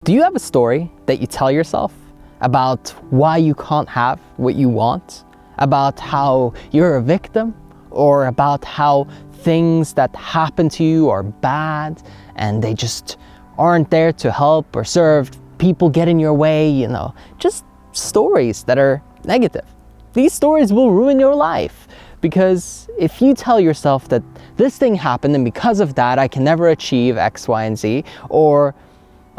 Do you have a story that you tell yourself about why you can't have what you want? About how you're a victim? Or about how things that happen to you are bad and they just aren't there to help or serve? People get in your way, just stories that are negative. These stories will ruin your life, because if you tell yourself that this thing happened and because of that I can never achieve X, Y, and Z, or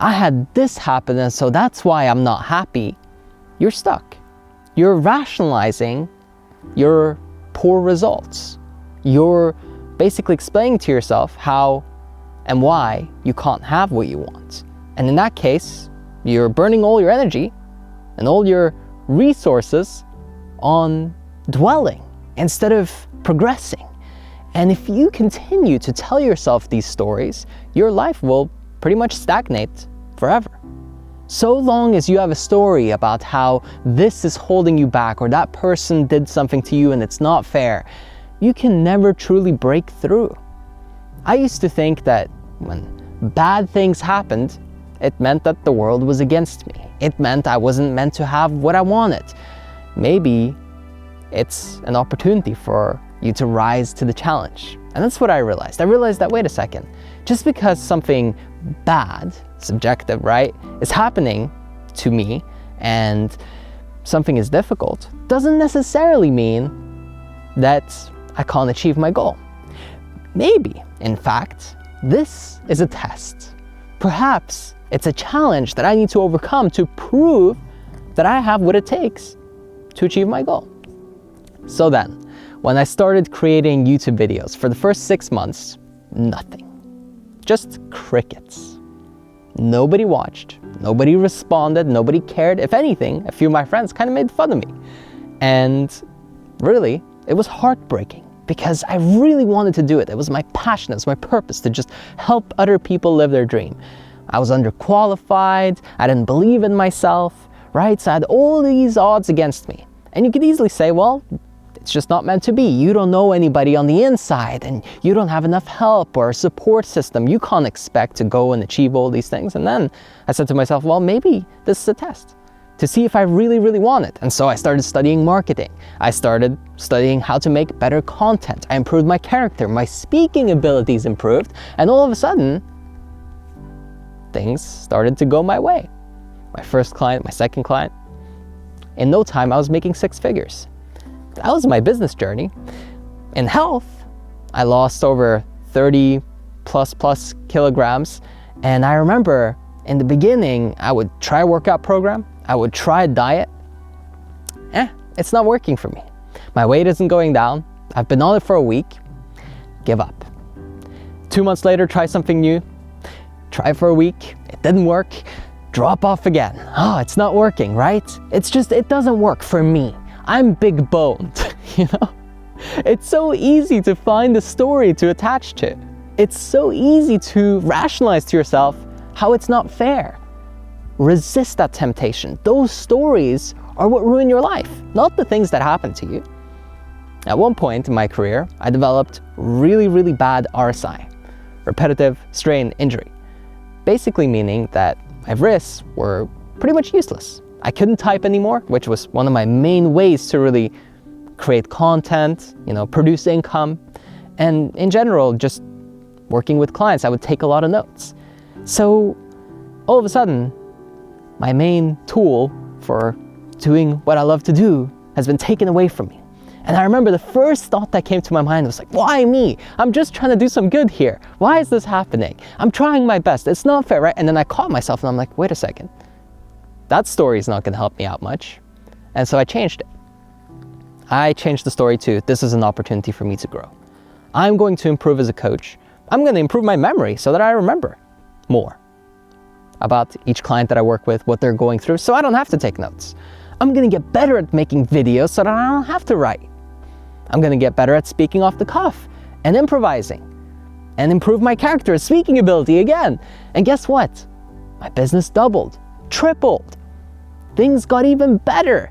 I had this happen and so that's why I'm not happy, you're stuck. You're rationalizing your poor results. You're basically explaining to yourself how and why you can't have what you want. And in that case, you're burning all your energy and all your resources on dwelling instead of progressing. And if you continue to tell yourself these stories, your life will pretty much stagnate forever. So long as you have a story about how this is holding you back or that person did something to you and it's not fair, you can never truly break through. I used to think that when bad things happened, it meant that the world was against me. It meant I wasn't meant to have what I wanted. Maybe it's an opportunity for you to rise to the challenge. And that's what I realized. I realized that, wait a second, just because something bad, subjective, right, is happening to me and something is difficult, doesn't necessarily mean that I can't achieve my goal. Maybe, in fact, this is a test. Perhaps it's a challenge that I need to overcome to prove that I have what it takes to achieve my goal. So then, when I started creating YouTube videos, for the first 6 months, nothing. Just crickets. Nobody watched, nobody responded, nobody cared. If anything, a few of my friends kind of made fun of me. And really, it was heartbreaking because I really wanted to do it. It was my passion, it was my purpose to just help other people live their dream. I was underqualified, I didn't believe in myself, right? So I had all these odds against me. And you could easily say, well, it's just not meant to be. You don't know anybody on the inside and you don't have enough help or a support system. You can't expect to go and achieve all these things. And then I said to myself, well, maybe this is a test to see if I really, really want it. And so I started studying marketing. I started studying how to make better content. I improved my character, my speaking abilities improved, and all of a sudden, things started to go my way. My first client, my second client. In no time, I was making 6 figures. That was my business journey. In health, I lost over 30 plus kilograms. And I remember in the beginning, I would try a workout program. I would try a diet. It's not working for me. My weight isn't going down. I've been on it for a week. Give up. 2 months later, try something new. Try for a week. It didn't work. Drop off again. Oh, it's not working, right? It's just, it doesn't work for me. I'm big boned, It's so easy to find a story to attach to. It's so easy to rationalize to yourself how it's not fair. Resist that temptation. Those stories are what ruin your life, not the things that happen to you. At one point in my career, I developed really, really bad RSI, repetitive strain injury. Basically meaning that my wrists were pretty much useless. I couldn't type anymore, which was one of my main ways to really create content, produce income. And in general, just working with clients, I would take a lot of notes. So all of a sudden, my main tool for doing what I love to do has been taken away from me. And I remember the first thought that came to my mind was like, why me? I'm just trying to do some good here. Why is this happening? I'm trying my best. It's not fair, right? And then I caught myself and I'm like, wait a second. That story is not going to help me out much. And so I changed it. I changed the story to, this is an opportunity for me to grow. I'm going to improve as a coach. I'm going to improve my memory so that I remember more about each client that I work with, what they're going through, so I don't have to take notes. I'm going to get better at making videos so that I don't have to write. I'm going to get better at speaking off the cuff and improvising and improve my character and speaking ability again. And guess what? My business doubled, tripled. Things got even better.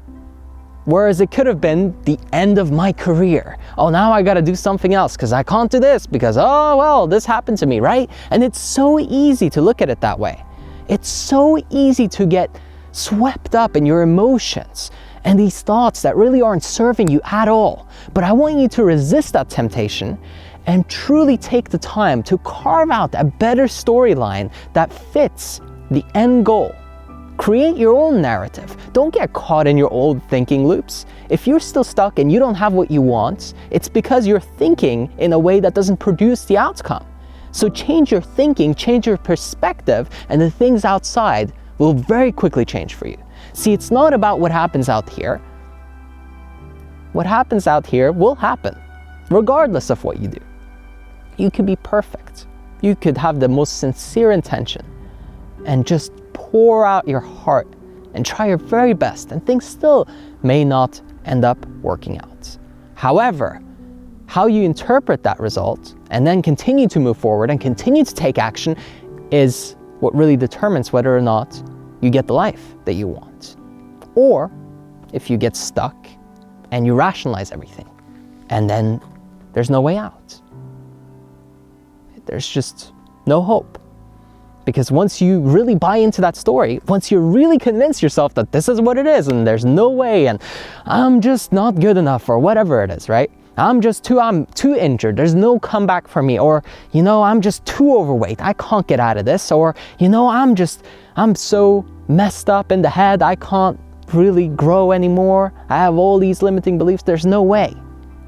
Whereas it could have been the end of my career. Oh, now I got to do something else because I can't do this because, oh, well, this happened to me, right? And it's so easy to look at it that way. It's so easy to get swept up in your emotions and these thoughts that really aren't serving you at all. But I want you to resist that temptation and truly take the time to carve out a better storyline that fits the end goal. Create your own narrative. Don't get caught in your old thinking loops. If you're still stuck and you don't have what you want, it's because you're thinking in a way that doesn't produce the outcome. So change your thinking, change your perspective, and the things outside will very quickly change for you. See, it's not about what happens out here. What happens out here will happen, regardless of what you do. You could be perfect. You could have the most sincere intention and just pour out your heart and try your very best, and things still may not end up working out. However, how you interpret that result and then continue to move forward and continue to take action is what really determines whether or not you get the life that you want. Or if you get stuck and you rationalize everything and then there's no way out. There's just no hope. Because once you really buy into that story, once you really convince yourself that this is what it is and there's no way and I'm just not good enough or whatever it is, right? I'm too injured, there's no comeback for me, or, I'm just too overweight, I can't get out of this, or, I'm so messed up in the head, I can't really grow anymore, I have all these limiting beliefs, there's no way,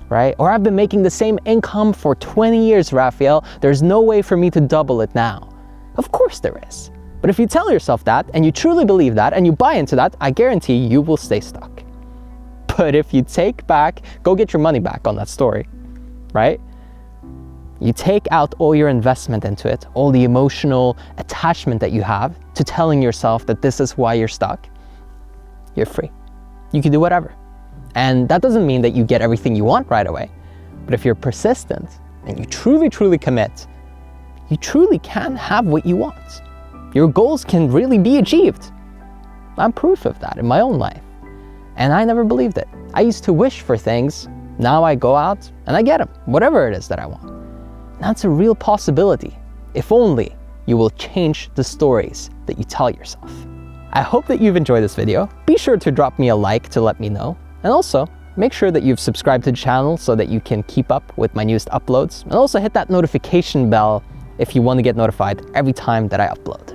right? Or I've been making the same income for 20 years, Raphael, there's no way for me to double it now. Of course there is. But if you tell yourself that, and you truly believe that, and you buy into that, I guarantee you will stay stuck. But if you go get your money back on that story, right? You take out all your investment into it, all the emotional attachment that you have to telling yourself that this is why you're stuck, you're free. You can do whatever. And that doesn't mean that you get everything you want right away. But if you're persistent and you truly, truly commit, you truly can have what you want. Your goals can really be achieved. I'm proof of that in my own life. And I never believed it. I used to wish for things. Now I go out and I get them, whatever it is that I want. That's a real possibility, if only you will change the stories that you tell yourself. I hope that you've enjoyed this video. Be sure to drop me a like to let me know. And also, make sure that you've subscribed to the channel so that you can keep up with my newest uploads. And also hit that notification bell if you want to get notified every time that I upload.